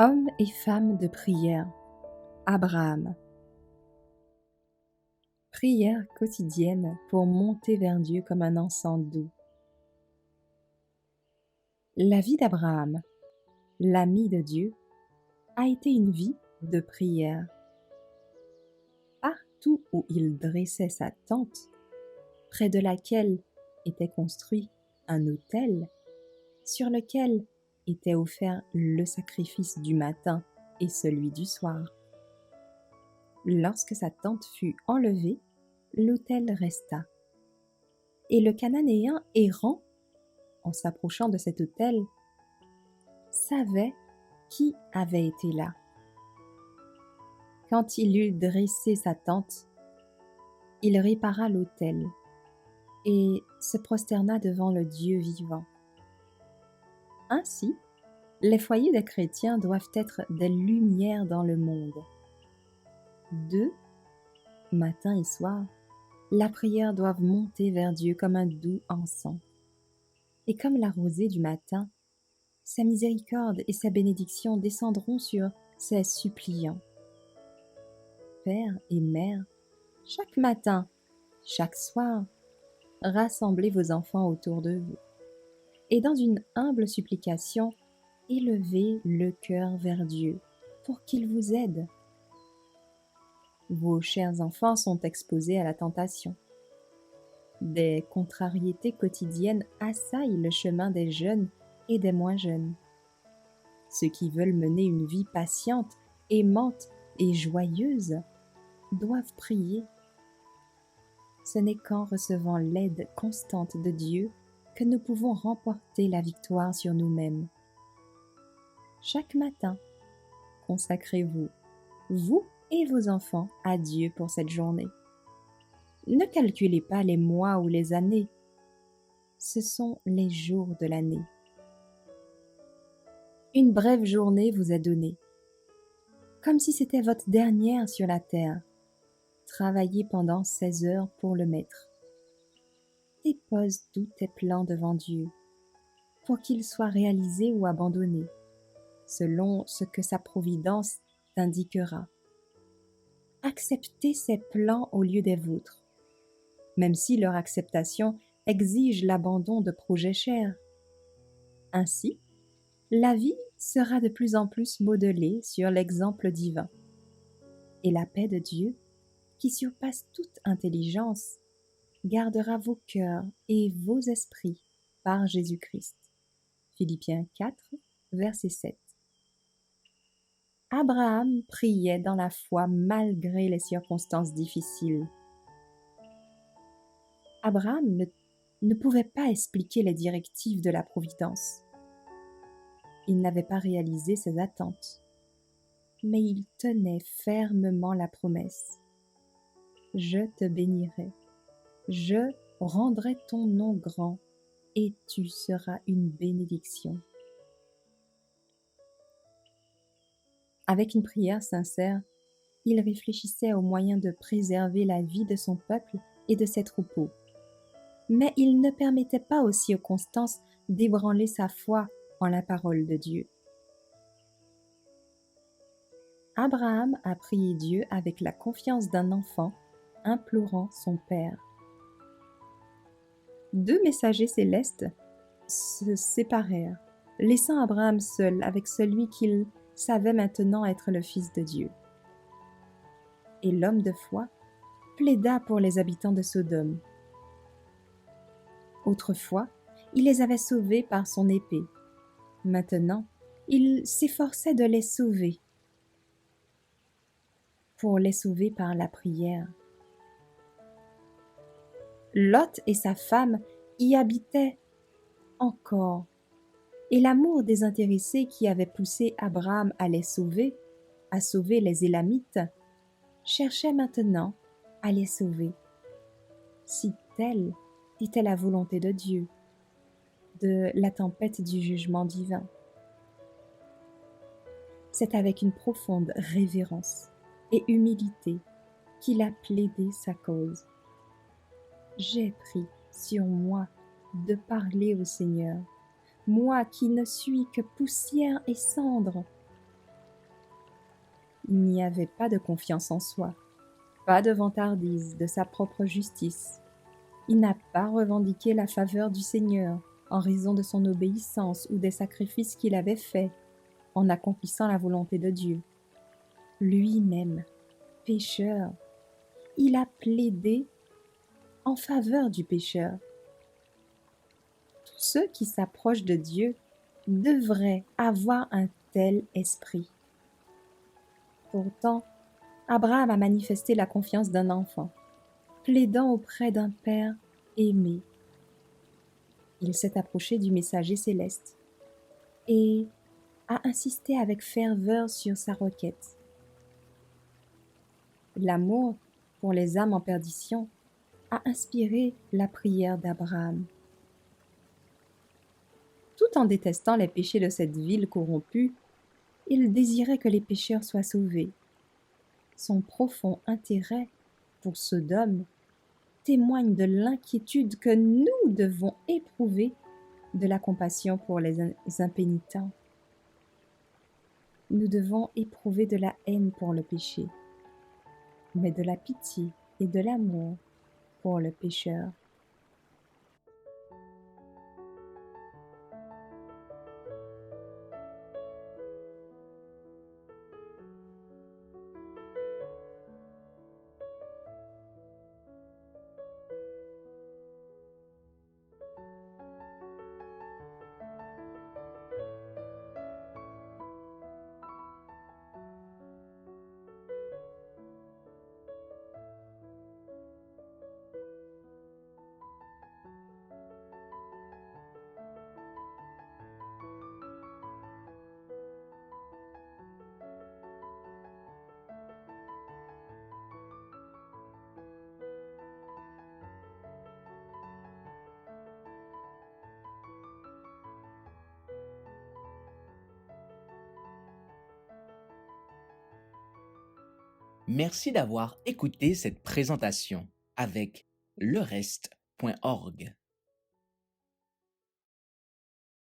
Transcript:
Hommes et femmes de prière. Abraham. Prière quotidienne pour monter vers Dieu comme un encens doux. La vie d'Abraham, l'ami de Dieu, a été une vie de prière. Partout où il dressait sa tente, près de laquelle était construit un autel, sur lequel était offert le sacrifice du matin et celui du soir. Lorsque sa tente fut enlevée, l'autel resta. Et le Cananéen errant, en s'approchant de cet autel, savait qui avait été là. Quand il eut dressé sa tente, il répara l'autel et se prosterna devant le Dieu vivant. Ainsi, les foyers des chrétiens doivent être des lumières dans le monde. Matin et soir, la prière doit monter vers Dieu comme un doux encens. Et comme la rosée du matin, sa miséricorde et sa bénédiction descendront sur ses suppliants. Père et mère, chaque matin, chaque soir, rassemblez vos enfants autour de vous. Et dans une humble supplication, élevez le cœur vers Dieu pour qu'il vous aide. Vos chers enfants sont exposés à la tentation. Des contrariétés quotidiennes assaillent le chemin des jeunes et des moins jeunes. Ceux qui veulent mener une vie patiente, aimante et joyeuse doivent prier. Ce n'est qu'en recevant l'aide constante de Dieu que nous pouvons remporter la victoire sur nous-mêmes. Chaque matin, consacrez-vous, vous et vos enfants, à Dieu pour cette journée. Ne calculez pas les mois ou les années, ce sont les jours de l'année. Une brève journée vous est donnée, comme si c'était votre dernière sur la terre. Travaillez pendant 16 heures pour le Maître. Dépose tous tes plans devant Dieu, pour qu'ils soient réalisés ou abandonnés, selon ce que sa providence t'indiquera. Acceptez ces plans au lieu des vôtres, même si leur acceptation exige l'abandon de projets chers. Ainsi, la vie sera de plus en plus modelée sur l'exemple divin. Et la paix de Dieu, qui surpasse toute intelligence, gardera vos cœurs et vos esprits par Jésus-Christ. Philippiens 4, verset 7. Abraham priait dans la foi malgré les circonstances difficiles. Abraham ne pouvait pas expliquer les directives de la providence. Il n'avait pas réalisé ses attentes, mais il tenait fermement la promesse. Je te bénirai, je rendrai ton nom grand, et tu seras une bénédiction. Avec une prière sincère, il réfléchissait aux moyens de préserver la vie de son peuple et de ses troupeaux. Mais il ne permettait pas aux circonstances d'ébranler sa foi en la parole de Dieu. Abraham a prié Dieu avec la confiance d'un enfant implorant son Père. 2 messagers célestes se séparèrent, laissant Abraham seul avec celui qu'il savait maintenant être le Fils de Dieu. Et l'homme de foi plaida pour les habitants de Sodome. Autrefois, il les avait sauvés par son épée. Maintenant, il s'efforçait de les sauver, pour les sauver par la prière. Lot et sa femme y habitaient encore, et l'amour désintéressé qui avait poussé Abraham à les sauver, à sauver les Élamites, cherchait maintenant à les sauver. Si telle était la volonté de Dieu, de la tempête du jugement divin. C'est avec une profonde révérence et humilité qu'il a plaidé sa cause. J'ai pris sur moi de parler au Seigneur, moi qui ne suis que poussière et cendre. Il n'y avait pas de confiance en soi, pas de vantardise de sa propre justice. Il n'a pas revendiqué la faveur du Seigneur en raison de son obéissance ou des sacrifices qu'il avait faits en accomplissant la volonté de Dieu. Lui-même, pécheur, il a plaidé en faveur du pécheur. Tous ceux qui s'approchent de Dieu devraient avoir un tel esprit. Pourtant, Abraham a manifesté la confiance d'un enfant, plaidant auprès d'un Père aimé. Il s'est approché du messager céleste et a insisté avec ferveur sur sa requête. L'amour pour les âmes en perdition a inspiré la prière d'Abraham. Tout en détestant les péchés de cette ville corrompue, il désirait que les pécheurs soient sauvés. Son profond intérêt pour Sodome témoigne de l'inquiétude que nous devons éprouver de la compassion pour les impénitents. Nous devons éprouver de la haine pour le péché, mais de la pitié et de l'amour pour le pécheur. Merci d'avoir écouté cette présentation avec lereste.org.